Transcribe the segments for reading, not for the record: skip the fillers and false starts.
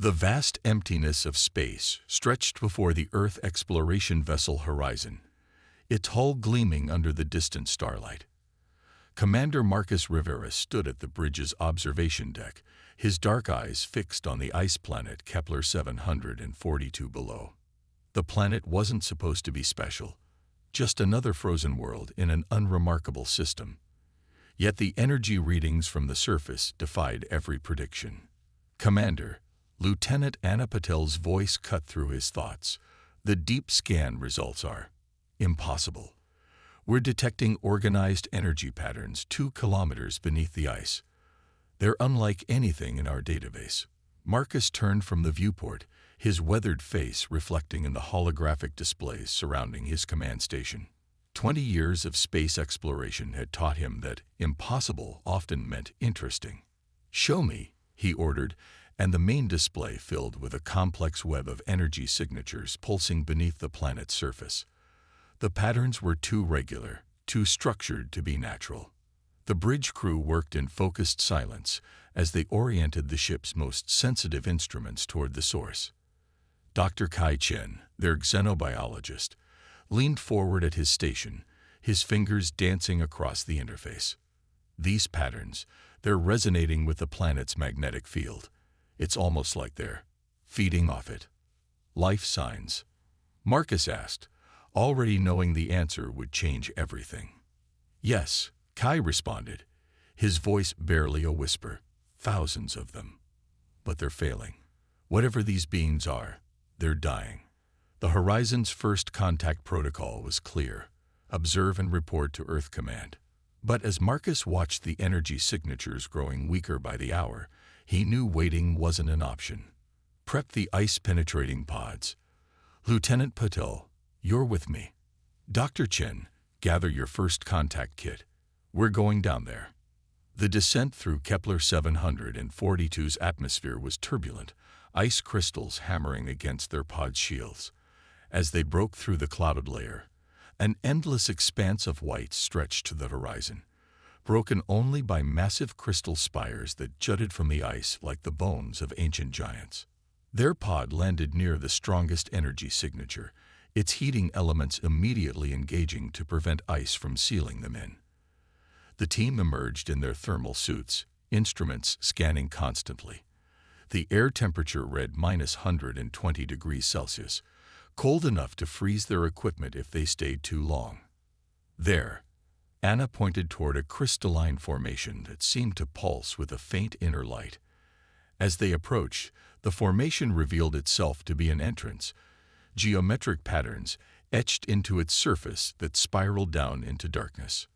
The vast emptiness of space stretched before the Earth exploration vessel horizon, its hull gleaming under the distant starlight. Commander Marcus Rivera stood at the bridge's observation deck, his dark eyes fixed on the ice planet Kepler 742 below. The planet wasn't supposed to be special, just another frozen world in an unremarkable system. Yet the energy readings from the surface defied every prediction. "Commander," Lieutenant Anna Patel's voice cut through his thoughts. "The deep scan results are impossible. We're detecting organized energy patterns 2 kilometers beneath the ice. They're unlike anything in our database." Marcus turned from the viewport, his weathered face reflecting in the holographic displays surrounding his command station. 20 years of space exploration had taught him that impossible often meant interesting. "Show me," he ordered, and the main display filled with a complex web of energy signatures pulsing beneath the planet's surface. The patterns were too regular, too structured to be natural. The bridge crew worked in focused silence as they oriented the ship's most sensitive instruments toward the source. Dr. Kai Chen, their xenobiologist, leaned forward at his station, his fingers dancing across the interface. "These patterns, they're resonating with the planet's magnetic field. It's almost like they're feeding off it." "Life signs?" Marcus asked, already knowing the answer would change everything. "Yes," Kai responded, his voice barely a whisper. "Thousands of them. But they're failing. Whatever these beings are, they're dying." The Horizon's first contact protocol was clear: observe and report to Earth Command. But as Marcus watched the energy signatures growing weaker by the hour, he knew waiting wasn't an option. "Prep the ice-penetrating pods. Lieutenant Patel, you're with me. Dr. Chen, gather your first contact kit. We're going down there." The descent through Kepler 742's atmosphere was turbulent, ice crystals hammering against their pod shields. As they broke through the clouded layer, an endless expanse of white stretched to the horizon, broken only by massive crystal spires that jutted from the ice like the bones of ancient giants. Their pod landed near the strongest energy signature, its heating elements immediately engaging to prevent ice from sealing them in. The team emerged in their thermal suits, instruments scanning constantly. The air temperature read -120 degrees Celsius, cold enough to freeze their equipment if they stayed too long. "There," Anna pointed toward a crystalline formation that seemed to pulse with a faint inner light. As they approached, the formation revealed itself to be an entrance, geometric patterns etched into its surface that spiraled down into darkness.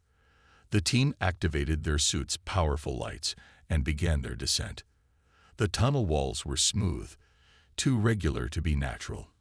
The team activated their suits' powerful lights and began their descent. The tunnel walls were smooth, too regular to be natural,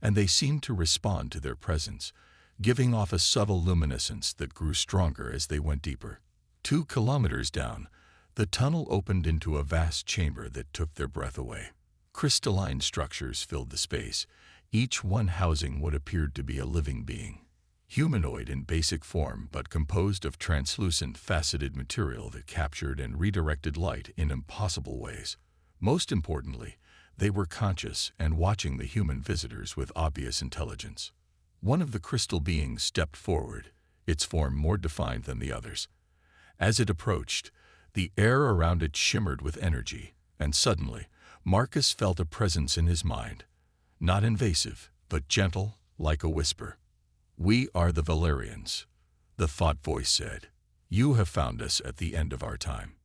and they seemed to respond to their presence, giving off a subtle luminescence that grew stronger as they went deeper. 2 kilometers down, the tunnel opened into a vast chamber that took their breath away. Crystalline structures filled the space, each one housing what appeared to be a living being. Humanoid in basic form, but composed of translucent, faceted material that captured and redirected light in impossible ways. Most importantly, they were conscious and watching the human visitors with obvious intelligence. One of the crystal beings stepped forward, its form more defined than the others. As it approached, the air around it shimmered with energy, and suddenly, Marcus felt a presence in his mind. Not invasive, but gentle, like a whisper. "We are the Valerians," the thought voice said. "You have found us at the end of our time."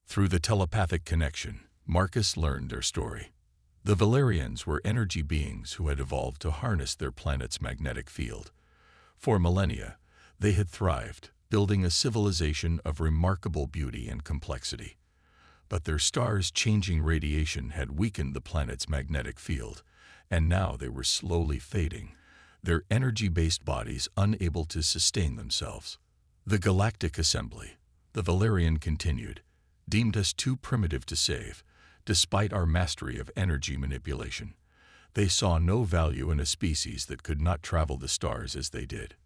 Through the telepathic connection, Marcus learned their story. The Valerians were energy beings who had evolved to harness their planet's magnetic field. For millennia, they had thrived, building a civilization of remarkable beauty and complexity. But their star's changing radiation had weakened the planet's magnetic field, and now they were slowly fading, their energy-based bodies unable to sustain themselves. "The Galactic Assembly," the Valerian continued, "deemed us too primitive to save, despite our mastery of energy manipulation. They saw no value in a species that could not travel the stars as they did."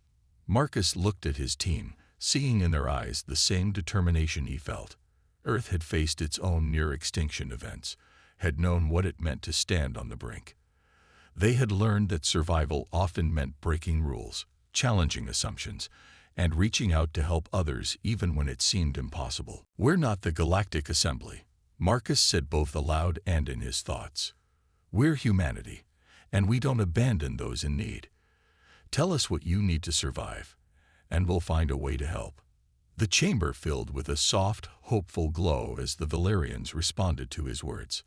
Marcus looked at his team, seeing in their eyes the same determination he felt. Earth had faced its own near-extinction events, had known what it meant to stand on the brink. They had learned that survival often meant breaking rules, challenging assumptions, and reaching out to help others even when it seemed impossible. "We're not the Galactic Assembly," Marcus said both aloud and in his thoughts. "We're humanity, and we don't abandon those in need. Tell us what you need to survive, and we'll find a way to help." The chamber filled with a soft, hopeful glow as the Valerians responded to his words.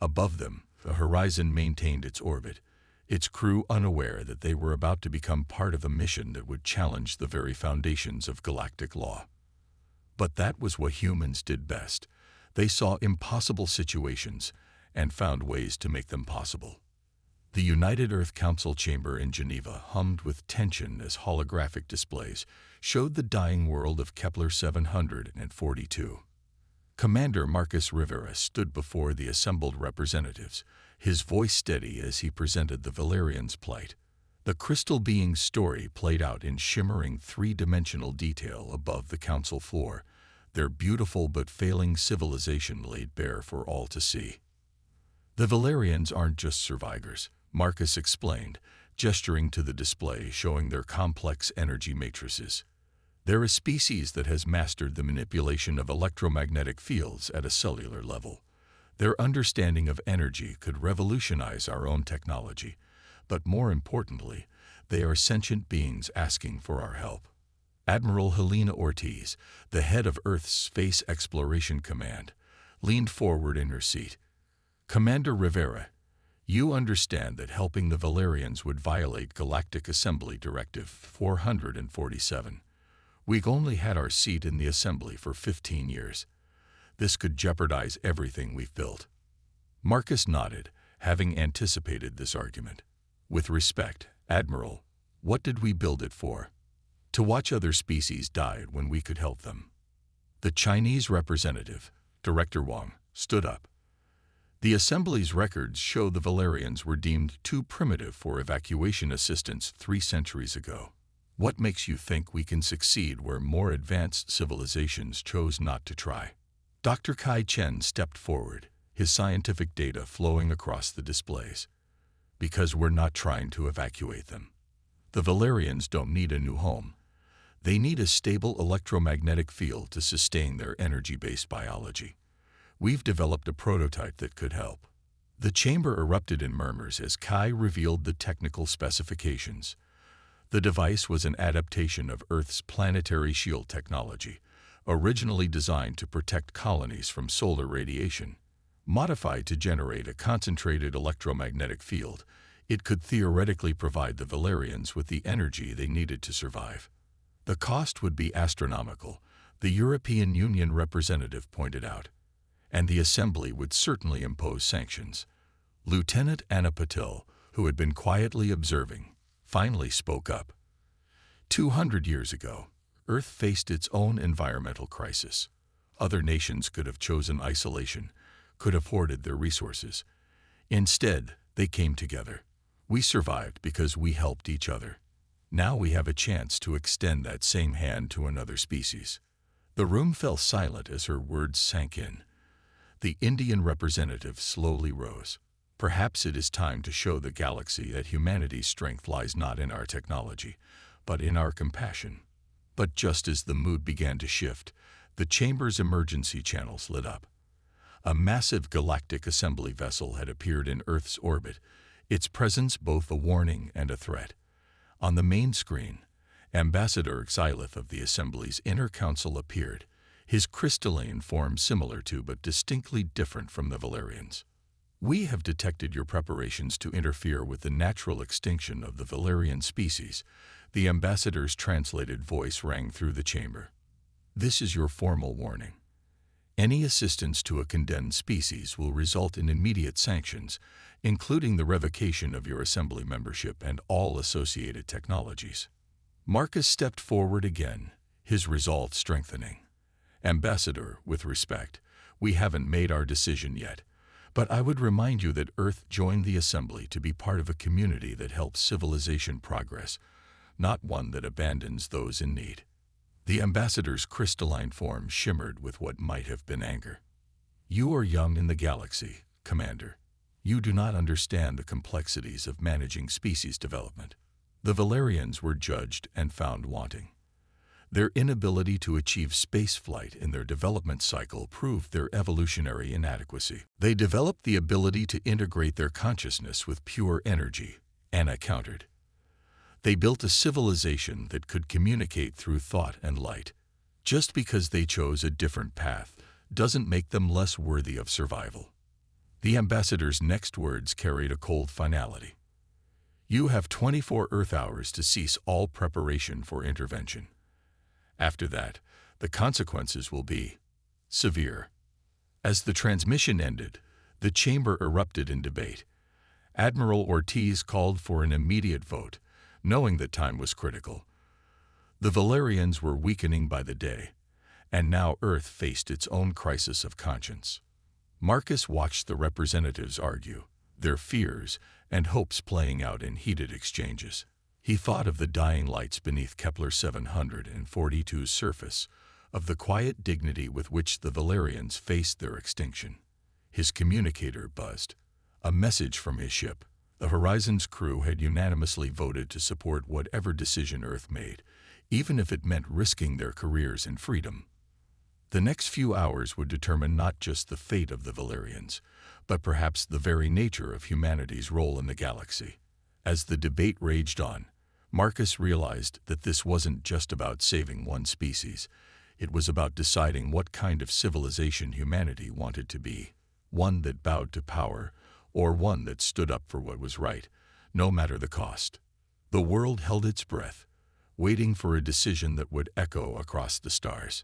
Above them, the horizon maintained its orbit, its crew unaware that they were about to become part of a mission that would challenge the very foundations of galactic law. But that was what humans did best. They saw impossible situations and found ways to make them possible. The United Earth Council chamber in Geneva hummed with tension as holographic displays showed the dying world of Kepler 742. Commander Marcus Rivera stood before the assembled representatives, his voice steady as he presented the Valerians' plight. The crystal being's story played out in shimmering three-dimensional detail above the council floor, their beautiful but failing civilization laid bare for all to see. "The Valerians aren't just survivors," Marcus explained, gesturing to the display showing their complex energy matrices. "They're a species that has mastered the manipulation of electromagnetic fields at a cellular level. Their understanding of energy could revolutionize our own technology, but more importantly, they are sentient beings asking for our help." Admiral Helena Ortiz, the head of Earth's Space Exploration Command, leaned forward in her seat. "Commander Rivera, you understand that helping the Valerians would violate Galactic Assembly Directive 447. We've only had our seat in the Assembly for 15 years. This could jeopardize everything we've built." Marcus nodded, having anticipated this argument. "With respect, Admiral, what did we build it for? To watch other species die when we could help them." The Chinese representative, Director Wang, stood up. "The Assembly's records show the Valerians were deemed too primitive for evacuation assistance 3 centuries ago. What makes you think we can succeed where more advanced civilizations chose not to try?" Dr. Kai Chen stepped forward, his scientific data flowing across the displays. "Because we're not trying to evacuate them. The Valerians don't need a new home. They need a stable electromagnetic field to sustain their energy-based biology. We've developed a prototype that could help." The chamber erupted in murmurs as Kai revealed the technical specifications. The device was an adaptation of Earth's planetary shield technology, originally designed to protect colonies from solar radiation. Modified to generate a concentrated electromagnetic field, it could theoretically provide the Valerians with the energy they needed to survive. The cost would be astronomical, the European Union representative pointed out, and the Assembly would certainly impose sanctions. Lieutenant Anna Patil, who had been quietly observing, finally spoke up. 200 years ago, Earth faced its own environmental crisis. Other nations could have chosen isolation, could have hoarded their resources. Instead, they came together. We survived because we helped each other. Now we have a chance to extend that same hand to another species." The room fell silent as her words sank in. The Indian representative slowly rose. "Perhaps it is time to show the galaxy that humanity's strength lies not in our technology, but in our compassion." But just as the mood began to shift, the chamber's emergency channels lit up. A massive Galactic Assembly vessel had appeared in Earth's orbit, its presence both a warning and a threat. On the main screen, Ambassador Xylith of the Assembly's Inner Council appeared, his crystalline form similar to but distinctly different from the Valerians. "We have detected your preparations to interfere with the natural extinction of the Valerian species," the ambassador's translated voice rang through the chamber. "This is your formal warning. Any assistance to a condemned species will result in immediate sanctions, including the revocation of your Assembly membership and all associated technologies." Marcus stepped forward again, his resolve strengthening. "Ambassador, with respect, we haven't made our decision yet, but I would remind you that Earth joined the Assembly to be part of a community that helps civilization progress, not one that abandons those in need." The ambassador's crystalline form shimmered with what might have been anger. "You are young in the galaxy, Commander. You do not understand the complexities of managing species development. The Valerians were judged and found wanting. Their inability to achieve spaceflight in their development cycle proved their evolutionary inadequacy. They developed the ability to integrate their consciousness with pure energy, Anna countered. They built a civilization that could communicate through thought and light. Just because they chose a different path doesn't make them less worthy of survival. The ambassador's next words carried a cold finality. You have 24 Earth hours to cease all preparation for intervention. After that, the consequences will be severe. As the transmission ended, the chamber erupted in debate. Admiral Ortiz called for an immediate vote, knowing that time was critical. The Valerians were weakening by the day, and now Earth faced its own crisis of conscience. Marcus watched the representatives argue, their fears and hopes playing out in heated exchanges. He thought of the dying lights beneath Kepler 742's surface, of the quiet dignity with which the Valerians faced their extinction. His communicator buzzed. A message from his ship. The Horizon's crew had unanimously voted to support whatever decision Earth made, even if it meant risking their careers and freedom. The next few hours would determine not just the fate of the Valerians, but perhaps the very nature of humanity's role in the galaxy. As the debate raged on, Marcus realized that this wasn't just about saving one species. It was about deciding what kind of civilization humanity wanted to be. One that bowed to power, or one that stood up for what was right, no matter the cost. The world held its breath, waiting for a decision that would echo across the stars.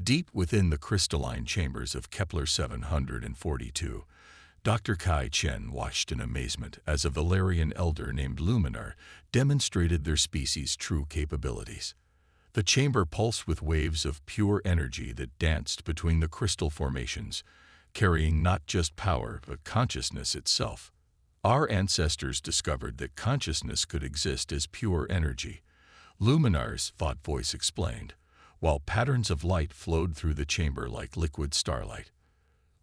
Deep within the crystalline chambers of Kepler 742, Dr. Kai Chen watched in amazement as a Valerian elder named Luminar demonstrated their species' true capabilities. The chamber pulsed with waves of pure energy that danced between the crystal formations, carrying not just power but consciousness itself. Our ancestors discovered that consciousness could exist as pure energy, Luminar's thought voice explained, while patterns of light flowed through the chamber like liquid starlight.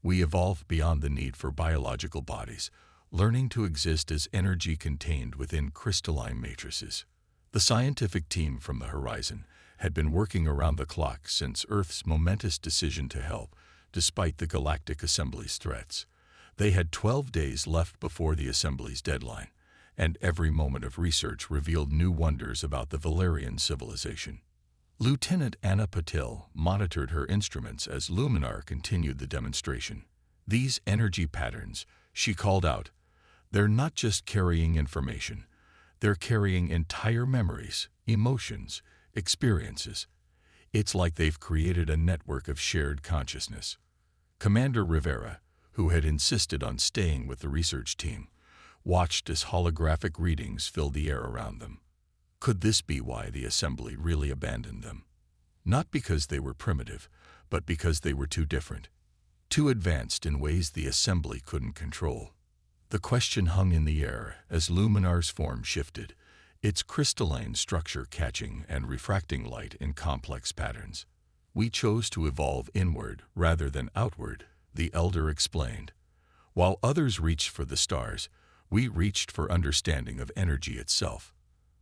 We evolved beyond the need for biological bodies, learning to exist as energy contained within crystalline matrices. The scientific team from the Horizon had been working around the clock since Earth's momentous decision to help, despite the Galactic Assembly's threats. They had 12 days left before the Assembly's deadline, and every moment of research revealed new wonders about the Valerian civilization. Lieutenant Anna Patil monitored her instruments as Luminar continued the demonstration. These energy patterns, she called out, they're not just carrying information, they're carrying entire memories, emotions, experiences. It's like they've created a network of shared consciousness. Commander Rivera, who had insisted on staying with the research team, watched as holographic readings filled the air around them. Could this be why the Assembly really abandoned them? Not because they were primitive, but because they were too different, too advanced in ways the Assembly couldn't control. The question hung in the air as Luminar's form shifted, its crystalline structure catching and refracting light in complex patterns. We chose to evolve inward rather than outward, the elder explained. While others reached for the stars, we reached for understanding of energy itself.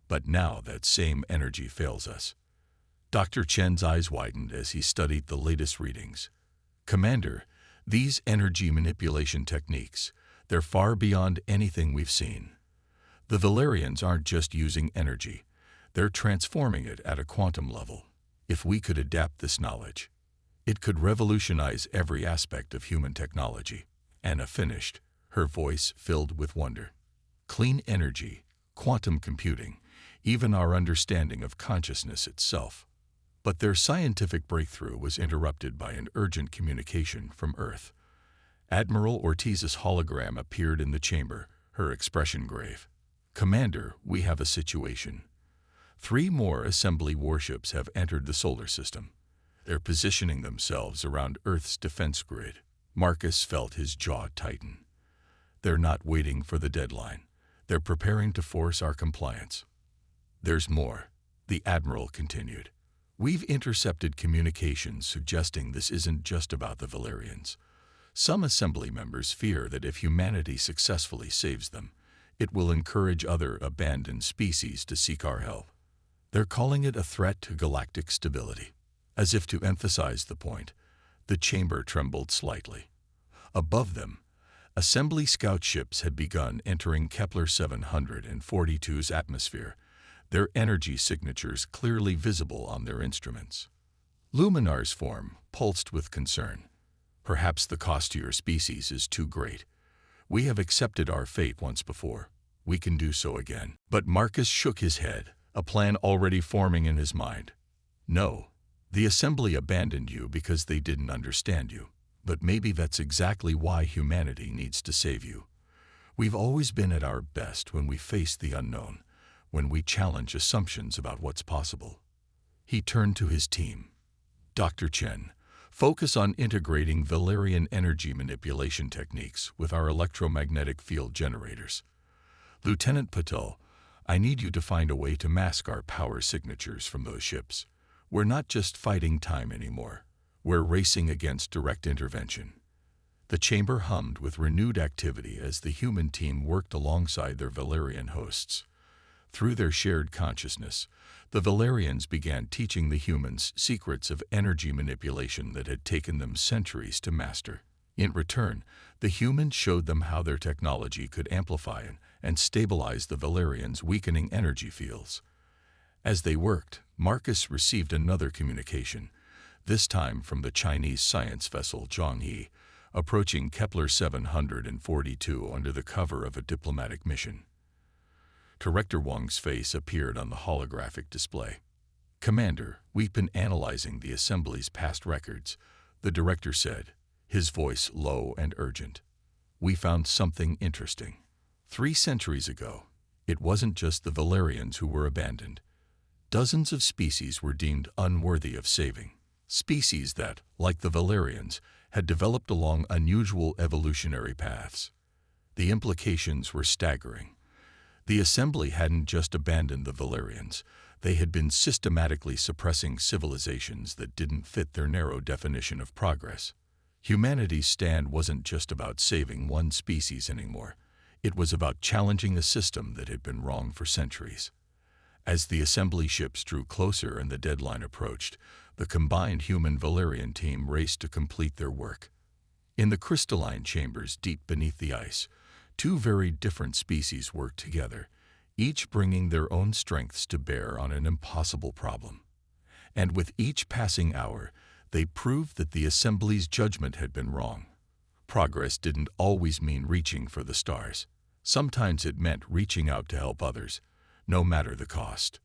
But now that same energy fails us. Dr. Chen's eyes widened as he studied the latest readings. Commander, these energy manipulation techniques, they're far beyond anything we've seen. The Valerians aren't just using energy, they're transforming it at a quantum level. If we could adapt this knowledge, it could revolutionize every aspect of human technology. Anna finished, her voice filled with wonder. Clean energy, quantum computing, even our understanding of consciousness itself. But their scientific breakthrough was interrupted by an urgent communication from Earth. Admiral Ortiz's hologram appeared in the chamber, her expression grave. Commander, we have a situation. 3 more Assembly warships have entered the solar system. They're positioning themselves around Earth's defense grid. Marcus felt his jaw tighten. They're not waiting for the deadline. They're preparing to force our compliance. There's more, the Admiral continued. We've intercepted communications suggesting this isn't just about the Valerians. Some assembly members fear that if humanity successfully saves them, it will encourage other abandoned species to seek our help. They're calling it a threat to galactic stability. As if to emphasize the point, the chamber trembled slightly. Above them, assembly scout ships had begun entering Kepler 742's atmosphere, their energy signatures clearly visible on their instruments. Luminar's form pulsed with concern. Perhaps the cost to your species is too great. We have accepted our fate once before. We can do so again. But Marcus shook his head, a plan already forming in his mind. No, the assembly abandoned you because they didn't understand you. But maybe that's exactly why humanity needs to save you. We've always been at our best when we face the unknown, when we challenge assumptions about what's possible. He turned to his team. Dr. Chen, focus on integrating Valerian energy manipulation techniques with our electromagnetic field generators. Lieutenant Patel, I need you to find a way to mask our power signatures from those ships. We're not just fighting time anymore. We're racing against direct intervention. The chamber hummed with renewed activity as the human team worked alongside their Valerian hosts. Through their shared consciousness, the Valerians began teaching the humans secrets of energy manipulation that had taken them centuries to master. In return, the humans showed them how their technology could amplify and stabilize the Valerians' weakening energy fields. As they worked, Marcus received another communication, this time from the Chinese science vessel Zhonghe, approaching Kepler 742 under the cover of a diplomatic mission. Director Wang's face appeared on the holographic display. Commander, we've been analyzing the Assembly's past records, the director said, his voice low and urgent. We found something interesting. 3 centuries ago, it wasn't just the Valerians who were abandoned. Dozens of species were deemed unworthy of saving. Species that, like the Valerians, had developed along unusual evolutionary paths. The implications were staggering. The Assembly hadn't just abandoned the Valerians, they had been systematically suppressing civilizations that didn't fit their narrow definition of progress. Humanity's stand wasn't just about saving one species anymore. It was about challenging a system that had been wrong for centuries. As the Assembly ships drew closer and the deadline approached, the combined human-Valerian team raced to complete their work. In the crystalline chambers deep beneath the ice, 2 very different species worked together, each bringing their own strengths to bear on an impossible problem. And with each passing hour, they proved that the Assembly's judgment had been wrong. Progress didn't always mean reaching for the stars. Sometimes it meant reaching out to help others, no matter the cost.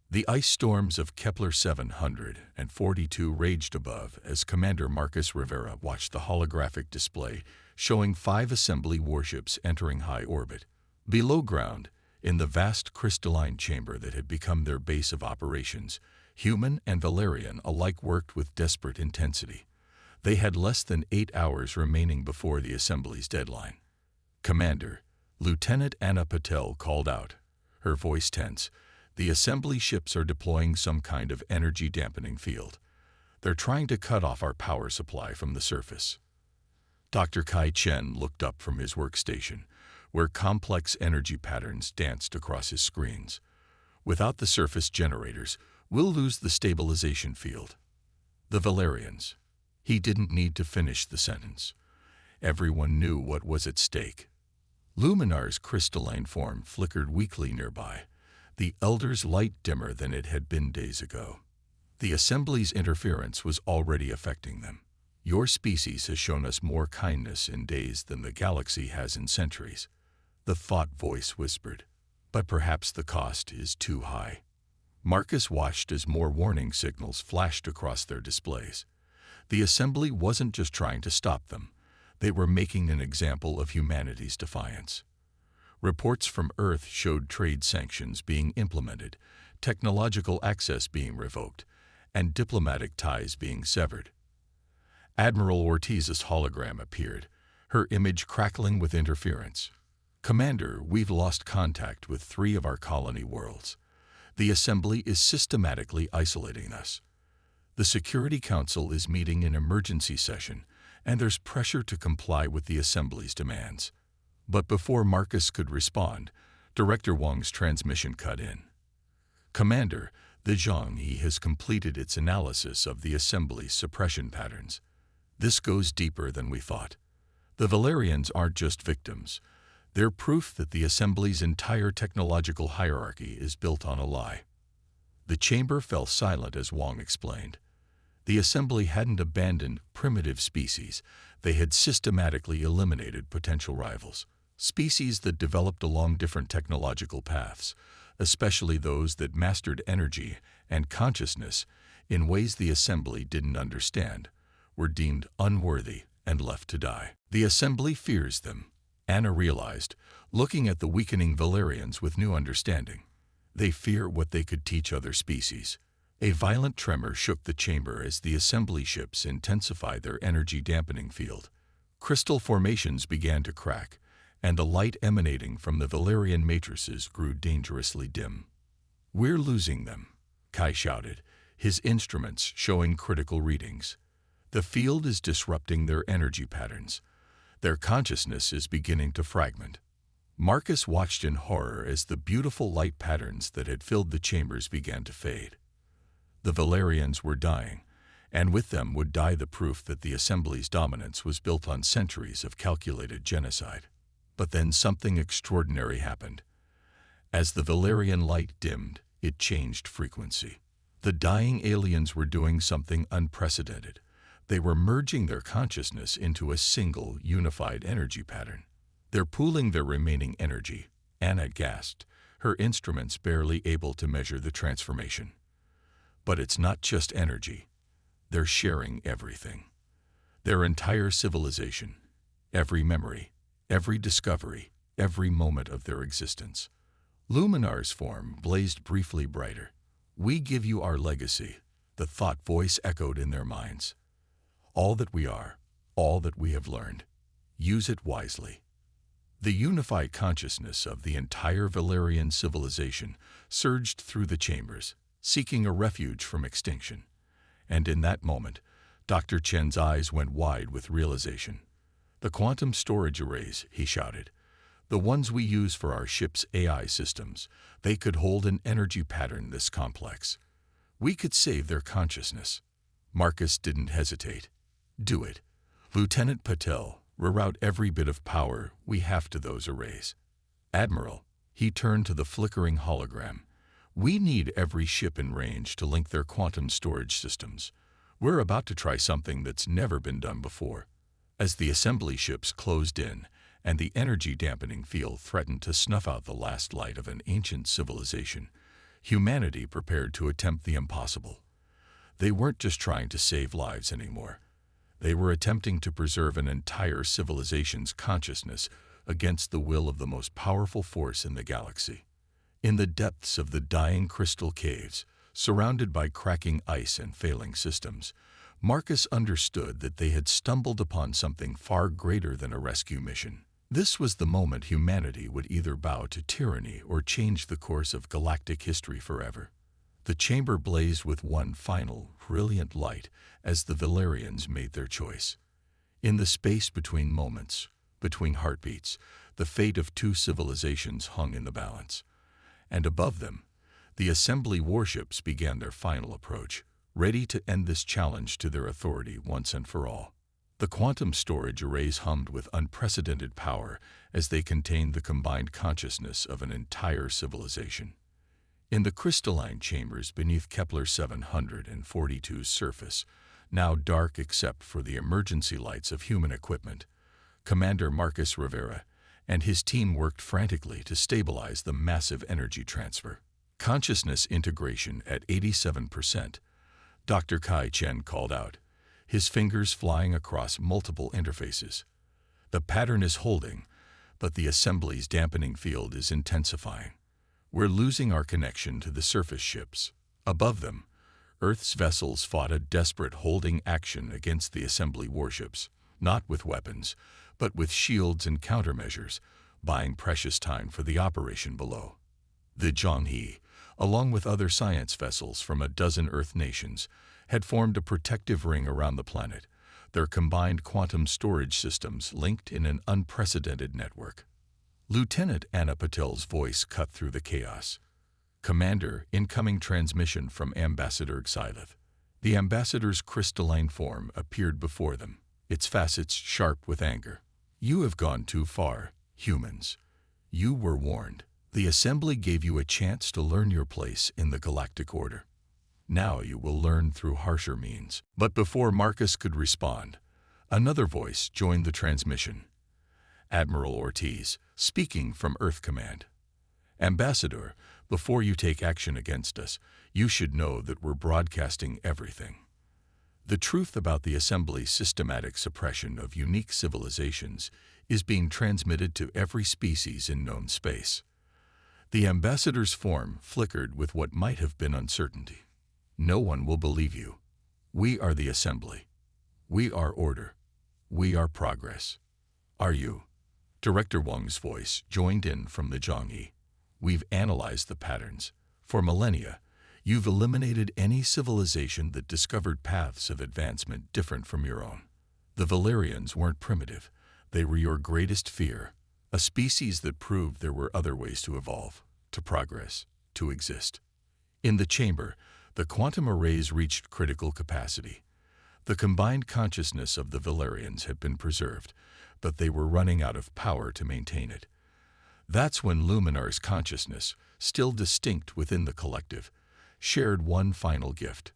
The ice storms of Kepler 742 raged above as Commander Marcus Rivera watched the holographic display showing 5 Assembly warships entering high orbit. Below ground, in the vast crystalline chamber that had become their base of operations, human and Valerian alike worked with desperate intensity. They had less than 8 hours remaining before the Assembly's deadline. Commander, Lieutenant Anna Patel called out, her voice tense. The Assembly ships are deploying some kind of energy-dampening field. They're trying to cut off our power supply from the surface. Dr. Kai Chen looked up from his workstation, where complex energy patterns danced across his screens. Without the surface generators, we'll lose the stabilization field. The Valerians. He didn't need to finish the sentence. Everyone knew what was at stake. Luminar's crystalline form flickered weakly nearby, the Elder's light dimmer than it had been days ago. The Assembly's interference was already affecting them. Your species has shown us more kindness in days than the galaxy has in centuries, the thought voice whispered. But perhaps the cost is too high. Marcus watched as more warning signals flashed across their displays. The Assembly wasn't just trying to stop them. They were making an example of humanity's defiance. Reports from Earth showed trade sanctions being implemented, technological access being revoked, and diplomatic ties being severed. Admiral Ortiz's hologram appeared, her image crackling with interference. Commander, we've lost contact with 3 of our colony worlds. The Assembly is systematically isolating us. The Security Council is meeting in emergency session, and there's pressure to comply with the Assembly's demands. But before Marcus could respond, Director Wang's transmission cut in. "Commander, the Zhonghe has completed its analysis of the Assembly's suppression patterns. This goes deeper than we thought. The Valerians aren't just victims. They're proof that the Assembly's entire technological hierarchy is built on a lie." The chamber fell silent as Wang explained. The Assembly hadn't abandoned primitive species. They had systematically eliminated potential rivals, species that developed along different technological paths, especially those that mastered energy and consciousness in ways the Assembly didn't understand, were deemed unworthy and left to die. The Assembly fears them, Anna realized, looking at the weakening Valerians with new understanding. They fear what they could teach other species. A violent tremor shook the chamber as the Assembly ships intensified their energy dampening field. Crystal formations began to crack, and the light emanating from the Valerian matrices grew dangerously dim. "We're losing them," Kai shouted, his instruments showing critical readings. "The field is disrupting their energy patterns. Their consciousness is beginning to fragment." Marcus watched in horror as the beautiful light patterns that had filled the chambers began to fade. The Valerians were dying, and with them would die the proof that the Assembly's dominance was built on centuries of calculated genocide. But then something extraordinary happened. As the Valerian light dimmed, it changed frequency. The dying aliens were doing something unprecedented. They were merging their consciousness into a single, unified energy pattern. "They're pooling their remaining energy," Anna gasped, her instruments barely able to measure the transformation. "But it's not just energy. They're sharing everything. Their entire civilization, every memory, every discovery, every moment of their existence." Luminar's form blazed briefly brighter. "We give you our legacy," the thought voice echoed in their minds. "All that we are, all that we have learned. Use it wisely." The unified consciousness of the entire Valerian civilization surged through the chambers, seeking a refuge from extinction. And in that moment, Dr. Chen's eyes went wide with realization. "The quantum storage arrays," he shouted. "The ones we use for our ship's AI systems, they could hold an energy pattern this complex. We could save their consciousness." Marcus didn't hesitate. "Do it. Lieutenant Patel, reroute every bit of power we have to those arrays." "Admiral," he turned to the flickering hologram, "we need every ship in range to link their quantum storage systems. We're about to try something that's never been done before." As the Assembly ships closed in, and the energy dampening field threatened to snuff out the last light of an ancient civilization, humanity prepared to attempt the impossible. They weren't just trying to save lives anymore. They were attempting to preserve an entire civilization's consciousness against the will of the most powerful force in the galaxy. In the depths of the dying crystal caves, surrounded by cracking ice and failing systems, Marcus understood that they had stumbled upon something far greater than a rescue mission. This was the moment humanity would either bow to tyranny or change the course of galactic history forever. The chamber blazed with one final, brilliant light as the Valerians made their choice. In the space between moments, between heartbeats, the fate of two civilizations hung in the balance. And above them, the Assembly warships began their final approach, ready to end this challenge to their authority once and for all. The quantum storage arrays hummed with unprecedented power as they contained the combined consciousness of an entire civilization. In the crystalline chambers beneath Kepler 742's surface, now dark except for the emergency lights of human equipment, Commander Marcus Rivera and his team worked frantically to stabilize the massive energy transfer. "Consciousness integration at 87%, Dr. Kai Chen called out, his fingers flying across multiple interfaces. "The pattern is holding, but the Assembly's dampening field is intensifying. We're losing our connection to the surface ships. Above them, Earth's vessels fought a desperate holding action against the Assembly warships, not with weapons, but with shields and countermeasures, buying precious time for the operation below. The Zhonghe, along with other science vessels from a dozen Earth nations, had formed a protective ring around the planet, their combined quantum storage systems linked in an unprecedented network. Lieutenant Anna Patel's voice cut through the chaos. "Commander, incoming transmission from Ambassador Xylith." The ambassador's crystalline form appeared before them, its facets sharp with anger. "You have gone too far, humans. You were warned. The Assembly gave you a chance to learn your place in the Galactic Order. Now you will learn through harsher means." But before Marcus could respond, another voice joined the transmission. Admiral Ortiz, speaking from Earth Command. "Ambassador, before you take action against us, you should know that we're broadcasting everything. The truth about the Assembly's systematic suppression of unique civilizations is being transmitted to every species in known space." The ambassador's form flickered with what might have been uncertainty. "No one will believe you. We are the Assembly. We are order. We are progress. Are you?" Director Wang's voice joined in from the Zhongyi. "We've analyzed the patterns. For millennia, you've eliminated any civilization that discovered paths of advancement different from your own. The Valerians weren't primitive. They were your greatest fear, a species that proved there were other ways to evolve, to progress, to exist." In the chamber, the quantum arrays reached critical capacity. The combined consciousness of the Valerians had been preserved, but they were running out of power to maintain it. That's when Luminar's consciousness, still distinct within the collective, shared one final gift: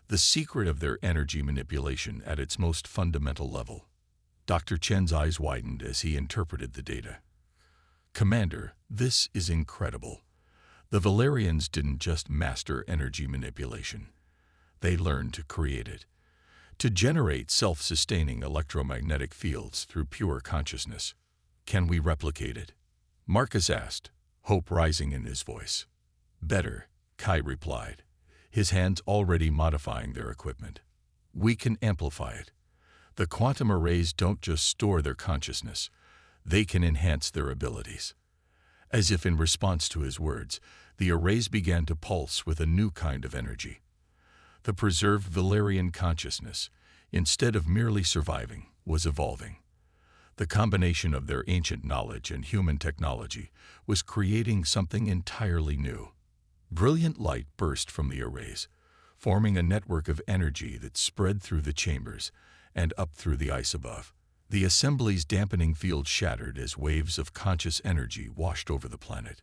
the secret of their energy manipulation at its most fundamental level. Dr. Chen's eyes widened as he interpreted the data. "Commander, this is incredible. The Valerians didn't just master energy manipulation. They learned to create it, to generate self-sustaining electromagnetic fields through pure consciousness. Can we replicate it?" Marcus asked, hope rising in his voice. "Better," Kai replied, his hands already modifying their equipment. "We can amplify it. The quantum arrays don't just store their consciousness, they can enhance their abilities." As if in response to his words, the arrays began to pulse with a new kind of energy. The preserved Valerian consciousness, instead of merely surviving, was evolving. The combination of their ancient knowledge and human technology was creating something entirely new. Brilliant light burst from the arrays, forming a network of energy that spread through the chambers and up through the ice above. The Assembly's dampening field shattered as waves of conscious energy washed over the planet.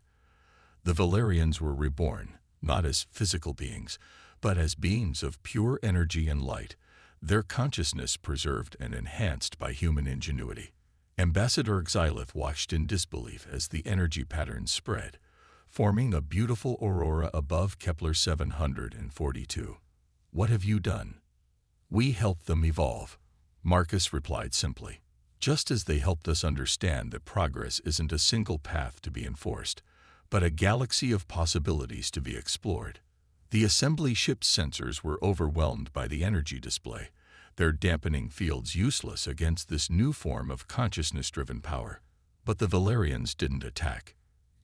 The Valerians were reborn, not as physical beings, but as beings of pure energy and light, their consciousness preserved and enhanced by human ingenuity. Ambassador Xylith watched in disbelief as the energy patterns spread, forming a beautiful aurora above Kepler 742. "What have you done?" "We helped them evolve," Marcus replied simply. "Just as they helped us understand that progress isn't a single path to be enforced, but a galaxy of possibilities to be explored." The Assembly ship's sensors were overwhelmed by the energy display, their dampening fields useless against this new form of consciousness-driven power. But the Valerians didn't attack.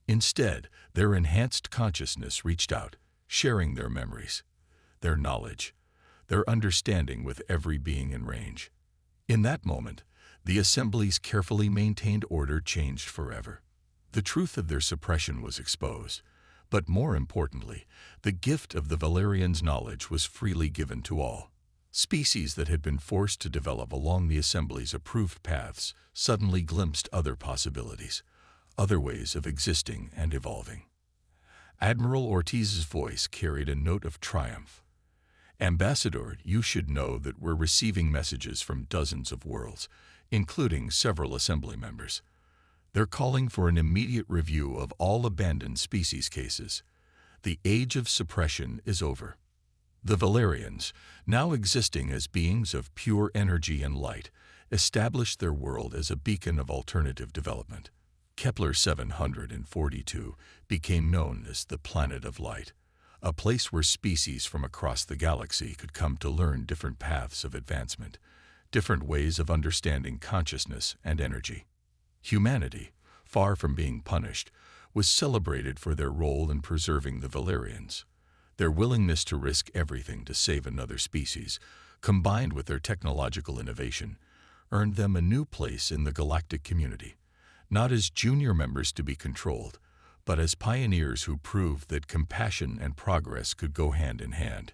Instead, their enhanced consciousness reached out, sharing their memories, their knowledge, their understanding with every being in range. In that moment, the Assembly's carefully maintained order changed forever. The truth of their suppression was exposed, but more importantly, the gift of the Valerians' knowledge was freely given to all. Species that had been forced to develop along the Assembly's approved paths suddenly glimpsed other possibilities, other ways of existing and evolving. Admiral Ortiz's voice carried a note of triumph. "Ambassador, you should know that we're receiving messages from dozens of worlds, including several Assembly members. They're calling for an immediate review of all abandoned species cases. The age of suppression is over." The Valerians, now existing as beings of pure energy and light, established their world as a beacon of alternative development. Kepler 742 became known as the Planet of Light, a place where species from across the galaxy could come to learn different paths of advancement, different ways of understanding consciousness and energy. Humanity, far from being punished, was celebrated for their role in preserving the Valerians. Their willingness to risk everything to save another species combined with their technological innovation, earned them a new place in the galactic community, not as junior members to be controlled, but as pioneers who proved that compassion and progress could go hand in hand.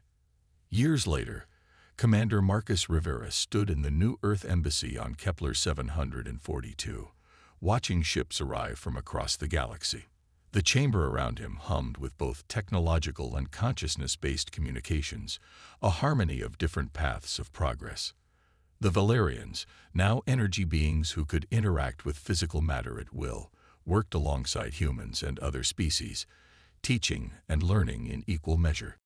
Years later, Commander Marcus Rivera stood in the New Earth Embassy on Kepler 742, watching ships arrive from across the galaxy. The chamber around him hummed with both technological and consciousness-based communications, a harmony of different paths of progress. The Valerians, now energy beings who could interact with physical matter at will, worked alongside humans and other species, teaching and learning in equal measure.